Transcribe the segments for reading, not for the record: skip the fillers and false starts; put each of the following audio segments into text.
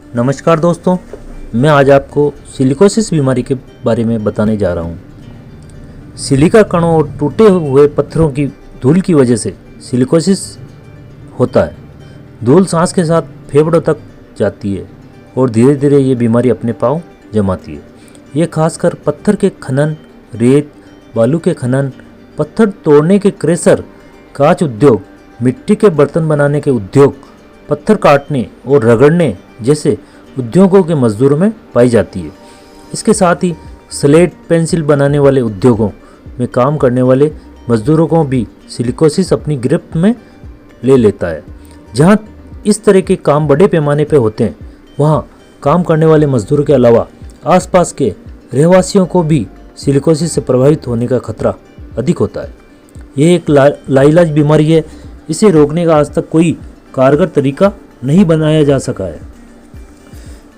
नमस्कार दोस्तों, मैं आज आपको सिलिकोसिस बीमारी के बारे में बताने जा रहा हूँ। सिलिका कणों और टूटे हुए पत्थरों की धूल की वजह से सिलिकोसिस होता है। धूल सांस के साथ फेफड़ों तक जाती है और धीरे धीरे ये बीमारी अपने पाँव जमाती है। ये खासकर पत्थर के खनन, रेत, बालू के खनन, पत्थर तोड़ने के क्रेशर, कांच उद्योग, मिट्टी के बर्तन बनाने के उद्योग, पत्थर काटने और रगड़ने जैसे उद्योगों के मजदूरों में पाई जाती है। इसके साथ ही स्लेट पेंसिल बनाने वाले उद्योगों में काम करने वाले मजदूरों को भी सिलिकोसिस अपनी गिरफ्त में ले लेता है। जहां इस तरह के काम बड़े पैमाने पर होते हैं, वहां काम करने वाले मजदूरों के अलावा आसपास के रहवासियों को भी सिलिकोसिस से प्रभावित होने का खतरा अधिक होता है। यह एक लाइलाज बीमारी है। इसे रोकने का आज तक कोई कारगर तरीका नहीं बनाया जा सका है।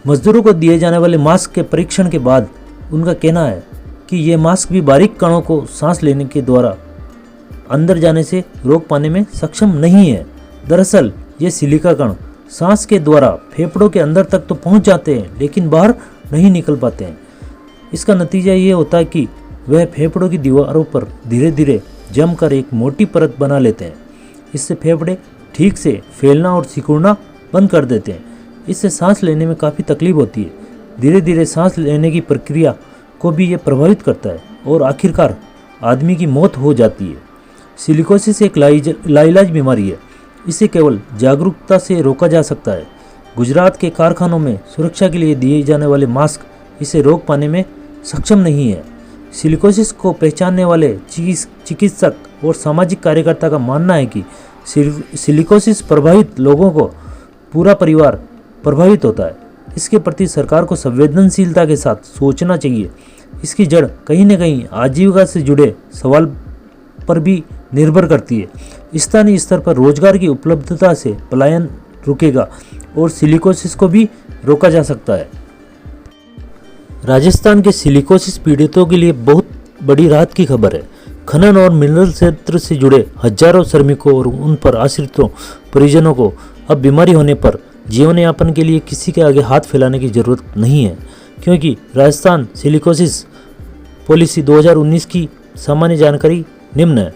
मजदूरों को दिए जाने वाले मास्क के परीक्षण के बाद उनका कहना है कि ये मास्क भी बारीक कणों को सांस लेने के द्वारा अंदर जाने से रोक पाने में सक्षम नहीं है। दरअसल ये सिलिका कण सांस के द्वारा फेफड़ों के अंदर तक तो पहुंच जाते हैं, लेकिन बाहर नहीं निकल पाते हैं। इसका नतीजा ये होता है कि वह फेफड़ों की दीवारों पर धीरे धीरे जमकर एक मोटी परत बना लेते हैं। इससे फेफड़े ठीक से फैलना और सिकुड़ना बंद कर देते हैं। इससे सांस लेने में काफ़ी तकलीफ होती है। धीरे धीरे सांस लेने की प्रक्रिया को भी ये प्रभावित करता है और आखिरकार आदमी की मौत हो जाती है। सिलिकोसिस एक लाइलाज बीमारी है। इसे केवल जागरूकता से रोका जा सकता है। गुजरात के कारखानों में सुरक्षा के लिए दिए जाने वाले मास्क इसे रोक पाने में सक्षम नहीं है। सिलिकोसिस को पहचानने वाले चिकित्सक और सामाजिक कार्यकर्ता का मानना है कि सिलिकोसिस प्रभावित लोगों को पूरा परिवार प्रभावित होता है। इसके प्रति सरकार को संवेदनशीलता के साथ सोचना चाहिए। इसकी जड़ कहीं न कहीं आजीविका से जुड़े सवाल पर भी निर्भर करती है। स्थानीय स्तर पर रोजगार की उपलब्धता से पलायन रुकेगा और सिलिकोसिस को भी रोका जा सकता है। राजस्थान के सिलिकोसिस पीड़ितों के लिए बहुत बड़ी राहत की खबर है। खनन और मिनरल क्षेत्र से जुड़े हजारों श्रमिकों और उन पर आश्रितों परिजनों को अब बीमारी होने पर जीवन यापन के लिए किसी के आगे हाथ फैलाने की जरूरत नहीं है, क्योंकि राजस्थान सिलिकोसिस पॉलिसी 2019 की सामान्य जानकारी निम्न है।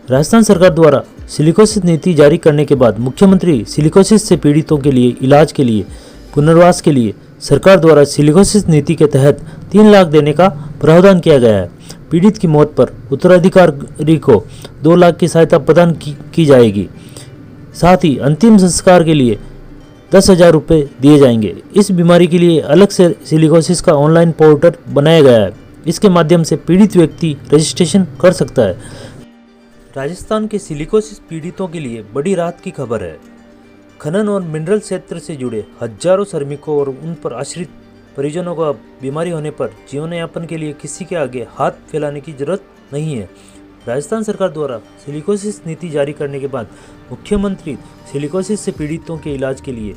राजस्थान सरकार द्वारा सिलिकोसिस नीति जारी करने के बाद मुख्यमंत्री सिलिकोसिस से पीड़ितों के लिए इलाज के लिए पुनर्वास के लिए सरकार द्वारा सिलिकोसिस नीति के तहत 3 लाख देने का प्रावधान किया गया है। पीड़ित की मौत पर उत्तराधिकारी को 2 लाख की सहायता प्रदान की जाएगी। साथ ही अंतिम संस्कार के लिए 10,000 रुपये दिए जाएंगे। इस बीमारी के लिए अलग से सिलिकोसिस का ऑनलाइन पोर्टल बनाया गया है। इसके माध्यम से पीड़ित व्यक्ति रजिस्ट्रेशन कर सकता है। राजस्थान के सिलिकोसिस पीड़ितों के लिए बड़ी राहत की खबर है। खनन और मिनरल क्षेत्र से जुड़े हजारों श्रमिकों और उन पर आश्रित परिजनों को अब बीमारी होने पर जीवन यापन के लिए किसी के आगे हाथ फैलाने की जरूरत नहीं है। राजस्थान सरकार द्वारा सिलिकोसिस नीति जारी करने के बाद मुख्यमंत्री सिलिकोसिस से पीड़ितों के इलाज के लिए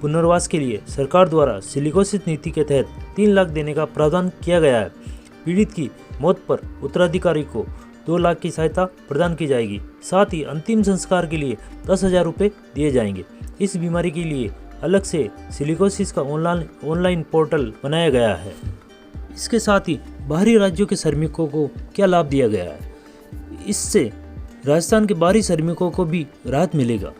पुनर्वास के लिए सरकार द्वारा सिलिकोसिस नीति के तहत 3 लाख देने का प्रावधान किया गया है। पीड़ित की मौत पर उत्तराधिकारी को 2 लाख की सहायता प्रदान की जाएगी। साथ ही अंतिम संस्कार के लिए 10,000 रुपये दिए जाएंगे। इस बीमारी के लिए अलग से सिलिकोसिस का ऑनलाइन पोर्टल बनाया गया है। इसके साथ ही बाहरी राज्यों के श्रमिकों को क्या लाभ दिया गया है, इससे राजस्थान के बाहरी श्रमिकों को भी राहत मिलेगा।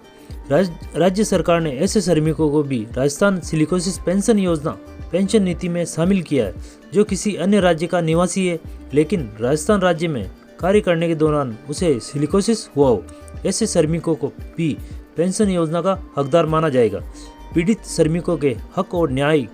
राज्य सरकार ने ऐसे श्रमिकों को भी राजस्थान सिलिकोसिस पेंशन योजना पेंशन नीति में शामिल किया है, जो किसी अन्य राज्य का निवासी है लेकिन राजस्थान राज्य में कार्य करने के दौरान उसे सिलिकोसिस हुआ हो। ऐसे श्रमिकों को भी पेंशन योजना का हकदार माना जाएगा। पीड़ित श्रमिकों के हक और न्याय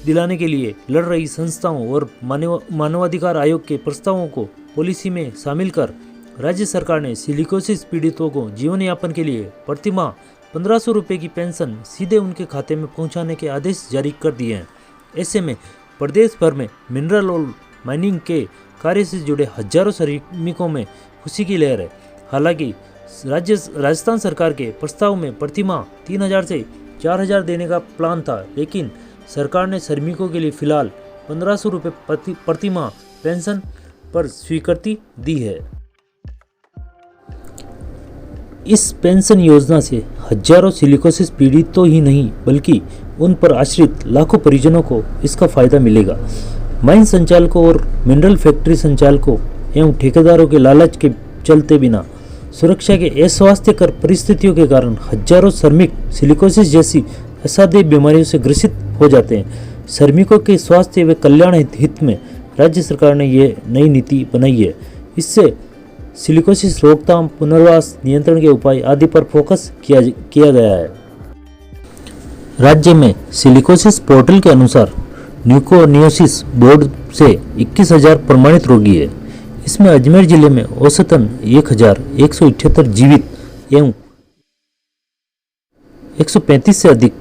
दिलाने के लिए लड़ रही संस्थाओं और मानवाधिकार आयोग के प्रस्तावों को पॉलिसी में शामिल कर राज्य सरकार ने सिलिकोसिस पीड़ितों को जीवन यापन के लिए प्रतिमाह 1500 रुपये की पेंशन सीधे उनके खाते में पहुंचाने के आदेश जारी कर दिए हैं। ऐसे में प्रदेश भर में मिनरल और माइनिंग के कार्य से जुड़े हजारों श्रमिकों में खुशी की लहर है। हालांकि राजस्थान सरकार के प्रस्ताव में प्रतिमाह 3,000 से 4,000 देने का प्लान था, लेकिन सरकार ने श्रमिकों के लिए फिलहाल 1,500 रुपये प्रतिमाह पेंशन पर स्वीकृति दी है। इस पेंशन योजना से हजारों सिलिकोसिस पीड़ितों ही नहीं बल्कि उन पर आश्रित लाखों परिजनों को इसका फायदा मिलेगा। माइन संचालकों और मिनरल फैक्ट्री संचालकों एवं ठेकेदारों के लालच के चलते बिना सुरक्षा के अस्वास्थ्यकर परिस्थितियों के कारण हजारों श्रमिक सिलिकोसिस जैसी असाध्य बीमारियों से ग्रसित हो जाते हैं। श्रमिकों के स्वास्थ्य व कल्याण हित में राज्य सरकार ने ये नई नीति बनाई है। इससे सिलिकोसिस रोकथाम, पुनर्वास, नियंत्रण के उपाय आदि पर फोकस किया गया है। राज्य में सिलिकोसिस पोर्टल के अनुसार न्यूकोनियोसिस बोर्ड से 21,000 प्रमाणित रोगी है। इसमें अजमेर जिले में औसतन 1,178 जीवित एवं 135 से अधिक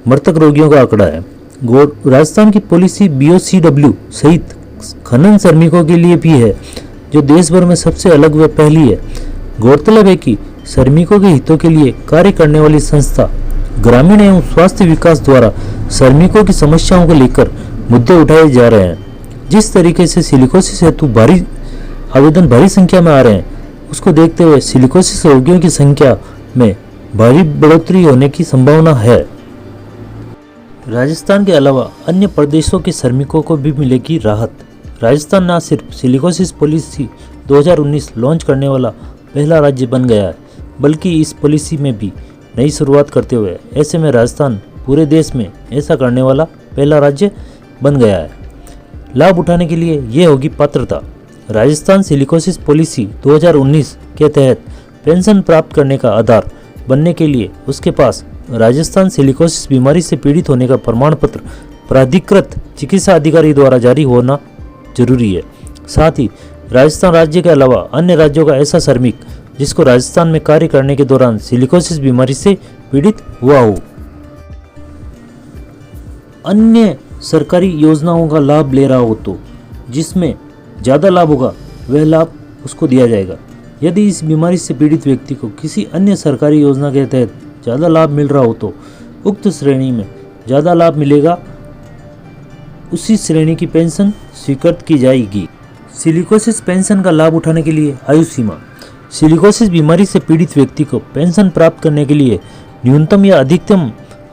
मृतक रोगियों का आंकड़ा है। राजस्थान की पॉलिसी BOCW सहित खनन श्रमिकों के लिए भी है, जो देश भर में सबसे अलग व पहली है। गौरतलब है कि श्रमिकों के हितों के लिए कार्य करने वाली संस्था ग्रामीण एवं स्वास्थ्य विकास द्वारा श्रमिकों की समस्याओं को लेकर मुद्दे उठाए जा रहे हैं। जिस तरीके से सिलिकोसिस हेतु आवेदन भारी संख्या में आ रहे हैं, उसको देखते हुए सिलिकोसिस रोगियों की संख्या में भारी बढ़ोतरी होने की संभावना है। राजस्थान के अलावा अन्य प्रदेशों के श्रमिकों को भी मिलेगी राहत। राजस्थान न सिर्फ सिलिकोसिस पॉलिसी 2019 लॉन्च करने वाला पहला राज्य बन गया है, बल्कि इस पॉलिसी में भी नई शुरुआत करते हुए ऐसे में राजस्थान पूरे देश में ऐसा करने वाला पहला राज्य बन गया है। लाभ उठाने के लिए ये होगी पात्रता। राजस्थान सिलिकोसिस पॉलिसी 2019 के तहत पेंशन प्राप्त करने का आधार बनने के लिए उसके पास राजस्थान सिलिकोसिस बीमारी से पीड़ित होने का प्रमाण पत्र प्राधिकृत चिकित्सा अधिकारी द्वारा जारी होना जरूरी है। साथ ही राजस्थान राज्य के अलावा अन्य राज्यों का ऐसा श्रमिक जिसको राजस्थान में कार्य करने के दौरान सिलिकोसिस बीमारी से पीड़ित हुआ हो, अन्य सरकारी योजनाओं का लाभ ले रहा हो तो जिसमें ज़्यादा लाभ होगा वह लाभ उसको दिया जाएगा। यदि इस बीमारी से पीड़ित व्यक्ति को किसी अन्य सरकारी योजना के तहत ज़्यादा लाभ मिल रहा हो तो उक्त श्रेणी में ज़्यादा लाभ मिलेगा, उसी श्रेणी की पेंशन स्वीकृत की जाएगी। सिलिकोसिस पेंशन का लाभ उठाने के लिए आयु सीमा। सिलिकोसिस बीमारी से पीड़ित व्यक्ति को पेंशन प्राप्त करने के लिए न्यूनतम या अधिकतम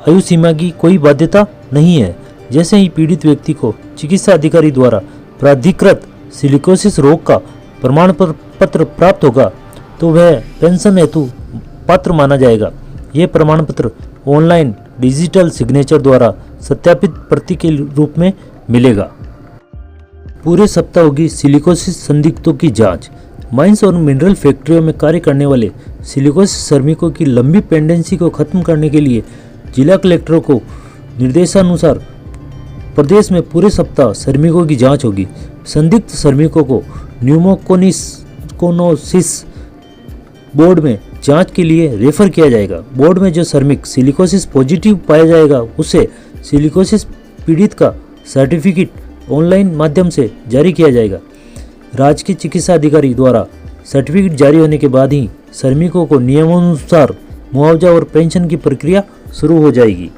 आयु सीमा की कोई बाध्यता नहीं है। जैसे ही पीड़ित व्यक्ति को चिकित्सा अधिकारी द्वारा प्राधिकृत सिलिकोसिस रोग का प्रमाण पत्र प्राप्त होगा तो वह पेंशन हेतु पात्र माना जाएगा। यह प्रमाण पत्र ऑनलाइन डिजिटल सिग्नेचर द्वारा सत्यापित प्रति के रूप में मिलेगा। पूरे सप्ताह होगी सिलिकोसिस संदिग्धों की जांच। माइंस और मिनरल फैक्ट्रियों में कार्य करने वाले सिलिकोसिस श्रमिकों की लंबी पेंडेंसी को खत्म करने के लिए जिला कलेक्टरों को निर्देशानुसार प्रदेश में पूरे सप्ताह श्रमिकों की जांच होगी। संदिग्ध श्रमिकों को न्यूमोकोनियोसिस बोर्ड में जांच के लिए रेफर किया जाएगा। बोर्ड में जो श्रमिक सिलिकोसिस पॉजिटिव पाया जाएगा उसे सिलिकोसिस पीड़ित का सर्टिफिकेट ऑनलाइन माध्यम से जारी किया जाएगा। राजकीय चिकित्सा अधिकारी द्वारा सर्टिफिकेट जारी होने के बाद ही श्रमिकों को नियमानुसार मुआवजा और पेंशन की प्रक्रिया शुरू हो जाएगी।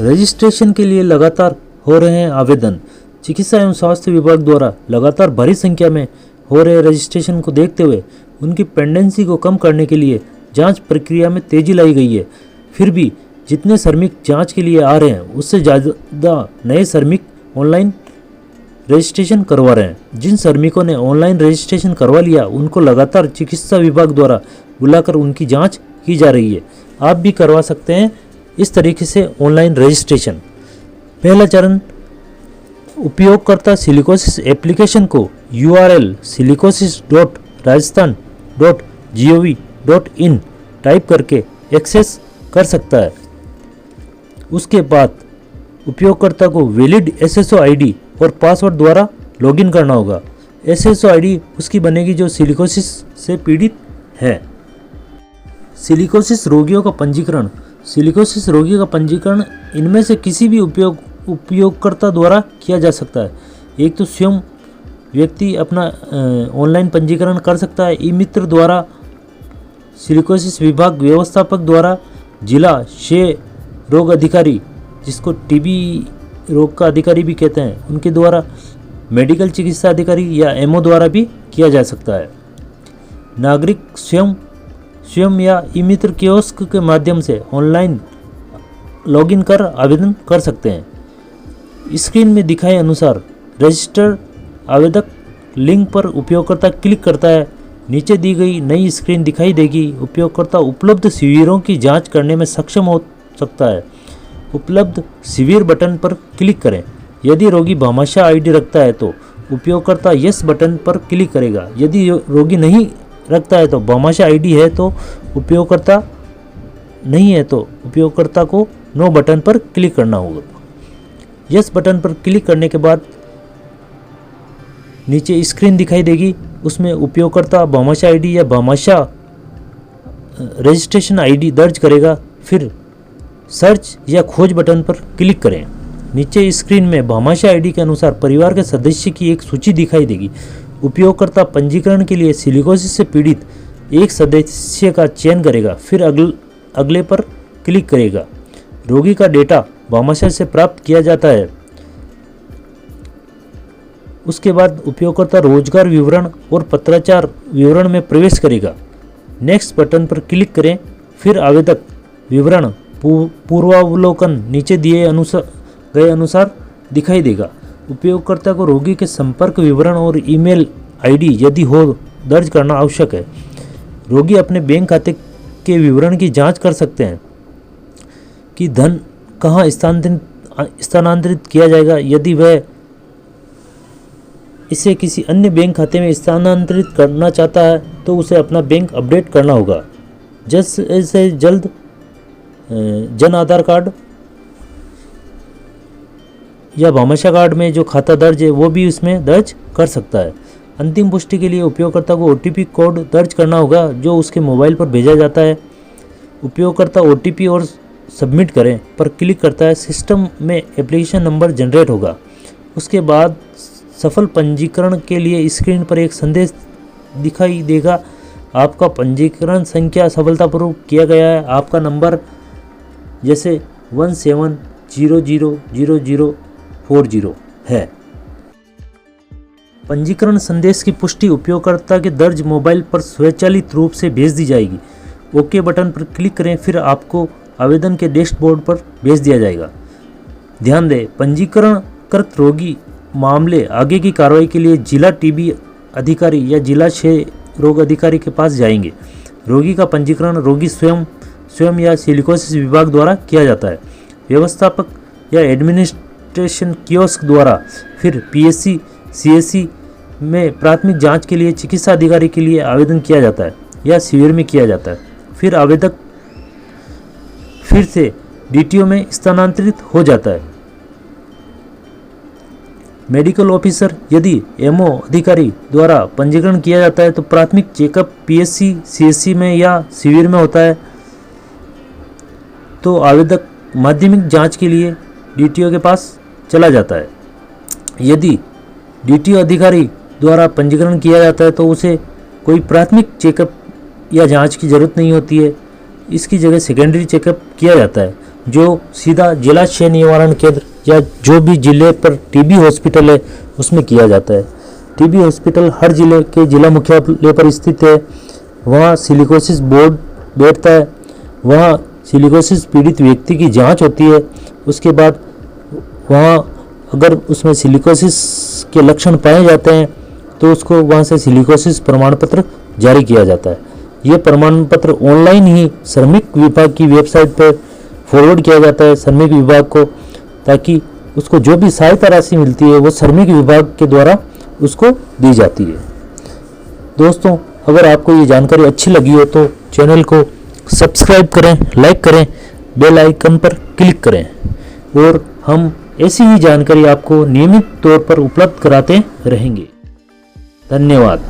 रजिस्ट्रेशन के लिए लगातार हो रहे हैं आवेदन। चिकित्सा एवं स्वास्थ्य विभाग द्वारा लगातार भारी संख्या में हो रहे रजिस्ट्रेशन को देखते हुए उनकी पेंडेंसी को कम करने के लिए जांच प्रक्रिया में तेजी लाई गई है। फिर भी जितने श्रमिक जांच के लिए आ रहे हैं उससे ज़्यादा नए श्रमिक ऑनलाइन रजिस्ट्रेशन करवा रहे हैं। जिन श्रमिकों ने ऑनलाइन रजिस्ट्रेशन करवा लिया उनको लगातार चिकित्सा विभाग द्वारा बुलाकर उनकी जांच की जा रही है। आप भी करवा सकते हैं इस तरीके से ऑनलाइन रजिस्ट्रेशन। पहला चरण, उपयोगकर्ता सिलिकोसिस एप्लीकेशन को URL silicosis.rajasthan.gov.in टाइप करके एक्सेस कर सकता है। उसके बाद उपयोगकर्ता को वैलिड SSO ID और पासवर्ड द्वारा लॉगिन करना होगा। SSO ID उसकी बनेगी जो सिलिकोसिस से पीड़ित है। सिलिकोसिस रोगियों का पंजीकरण। सिलिकोसिस रोगी का पंजीकरण इनमें से किसी भी उपयोगकर्ता द्वारा किया जा सकता है। एक तो स्वयं व्यक्ति अपना ऑनलाइन पंजीकरण कर सकता है, ई-मित्र द्वारा, सिलिकोसिस विभाग व्यवस्थापक द्वारा, जिला क्षय रोग अधिकारी जिसको TB रोग का अधिकारी भी कहते हैं उनके द्वारा, मेडिकल चिकित्सा अधिकारी या MO द्वारा भी किया जा सकता है। नागरिक स्वयं स्वयं या ई मित्र कियोस्क के माध्यम से ऑनलाइन लॉगिन कर आवेदन कर सकते हैं। स्क्रीन में दिखाए अनुसार रजिस्टर आवेदक लिंक पर उपयोगकर्ता क्लिक करता है, नीचे दी गई नई स्क्रीन दिखाई देगी। उपयोगकर्ता उपलब्ध शिविरों की जांच करने में सक्षम हो सकता है। उपलब्ध शिविर बटन पर क्लिक करें। यदि रोगी भामाशाह आईडी रखता है तो उपयोगकर्ता यस बटन पर क्लिक करेगा। यदि रोगी नहीं रखता है तो भामाशाह आईडी है तो उपयोगकर्ता नहीं है तो उपयोगकर्ता को नो बटन पर क्लिक करना होगा। यस बटन पर क्लिक करने के बाद नीचे स्क्रीन दिखाई देगी, उसमें उपयोगकर्ता भामाशाह आईडी या भामाशाह रजिस्ट्रेशन आईडी दर्ज करेगा। फिर सर्च या खोज बटन पर क्लिक करें। नीचे स्क्रीन में भामाशाह आईडी के अनुसार परिवार के सदस्य की एक सूची दिखाई देगी। उपयोगकर्ता पंजीकरण के लिए सिलिकोसिस से पीड़ित एक सदस्य का चयन करेगा, फिर अगले पर क्लिक करेगा। रोगी का डेटा भामाशाह से प्राप्त किया जाता है। उसके बाद उपयोगकर्ता रोजगार विवरण और पत्राचार विवरण में प्रवेश करेगा। नेक्स्ट बटन पर क्लिक करें, फिर आवेदक विवरण पूर्वावलोकन नीचे दिए गए अनुसार दिखाई देगा। उपयोगकर्ता को रोगी के संपर्क विवरण और ईमेल आईडी यदि हो दर्ज करना आवश्यक है। रोगी अपने बैंक खाते के विवरण की जांच कर सकते हैं कि धन कहां स्थानांतरित किया जाएगा। यदि वह इसे किसी अन्य बैंक खाते में स्थानांतरित करना चाहता है तो उसे अपना बैंक अपडेट करना होगा। जल्द से जल्द जन आधार कार्ड या भामाशाह कार्ड में जो खाता दर्ज है वो भी उसमें दर्ज कर सकता है। अंतिम पुष्टि के लिए उपयोगकर्ता को OTP कोड दर्ज करना होगा जो उसके मोबाइल पर भेजा जाता है। उपयोगकर्ता OTP और सबमिट करें पर क्लिक करता है। सिस्टम में एप्लीकेशन नंबर जनरेट होगा। उसके बाद सफल पंजीकरण के लिए स्क्रीन पर एक संदेश दिखाई देगा। आपका पंजीकरण संख्या सफलतापूर्वक किया गया है। आपका नंबर जैसे 17000040 है। पंजीकरण संदेश की पुष्टि उपयोगकर्ता के दर्ज मोबाइल पर स्वचालित रूप से भेज दी जाएगी। ओके बटन पर क्लिक करें, फिर आपको आवेदन के डैशबोर्ड पर भेज दिया जाएगा। ध्यान दें, पंजीकरण कृत रोगी मामले आगे की कार्रवाई के लिए जिला टीबी अधिकारी या जिला क्षय रोग अधिकारी के पास जाएंगे। रोगी का पंजीकरण रोगी स्वयं या सिलिकोसिस विभाग द्वारा किया जाता है। व्यवस्थापक या एडमिनिस्ट्रेशन कियोस्क द्वारा, फिर PSC CSC में प्राथमिक जांच के लिए चिकित्सा अधिकारी के लिए आवेदन किया जाता है या शिविर में किया जाता है। फिर आवेदक फिर से DTO में स्थानांतरित हो जाता है। मेडिकल ऑफिसर यदि MO अधिकारी द्वारा पंजीकरण किया जाता है तो प्राथमिक चेकअप PSC CSC में या शिविर में होता है। तो आवेदक माध्यमिक जांच के लिए DTO के पास चला जाता है। यदि DTO अधिकारी द्वारा पंजीकरण किया जाता है तो उसे कोई प्राथमिक चेकअप या जांच की ज़रूरत नहीं होती है। इसकी जगह सेकेंडरी चेकअप किया जाता है जो सीधा जिला क्षय निवारण केंद्र या जो भी जिले पर TB हॉस्पिटल है उसमें किया जाता है। TB हॉस्पिटल हर जिले के जिला मुख्यालय पर स्थित है। वहाँ सिलिकोसिस बोर्ड बैठता है। वहाँ सिलिकोसिस पीड़ित व्यक्ति की जांच होती है। उसके बाद वहाँ अगर उसमें सिलिकोसिस के लक्षण पाए जाते हैं तो उसको वहाँ से सिलिकोसिस प्रमाण पत्र जारी किया जाता है। ये प्रमाण पत्र ऑनलाइन ही श्रमिक विभाग की वेबसाइट पर फॉरवर्ड किया जाता है श्रमिक विभाग को, ताकि उसको जो भी सहायता राशि मिलती है वो श्रमिक विभाग के द्वारा उसको दी जाती है। दोस्तों, अगर आपको ये जानकारी अच्छी लगी हो तो चैनल को सब्सक्राइब करें, लाइक करें, बेल आइकन पर क्लिक करें और हम ऐसी ही जानकारी आपको नियमित तौर पर उपलब्ध कराते रहेंगे। धन्यवाद।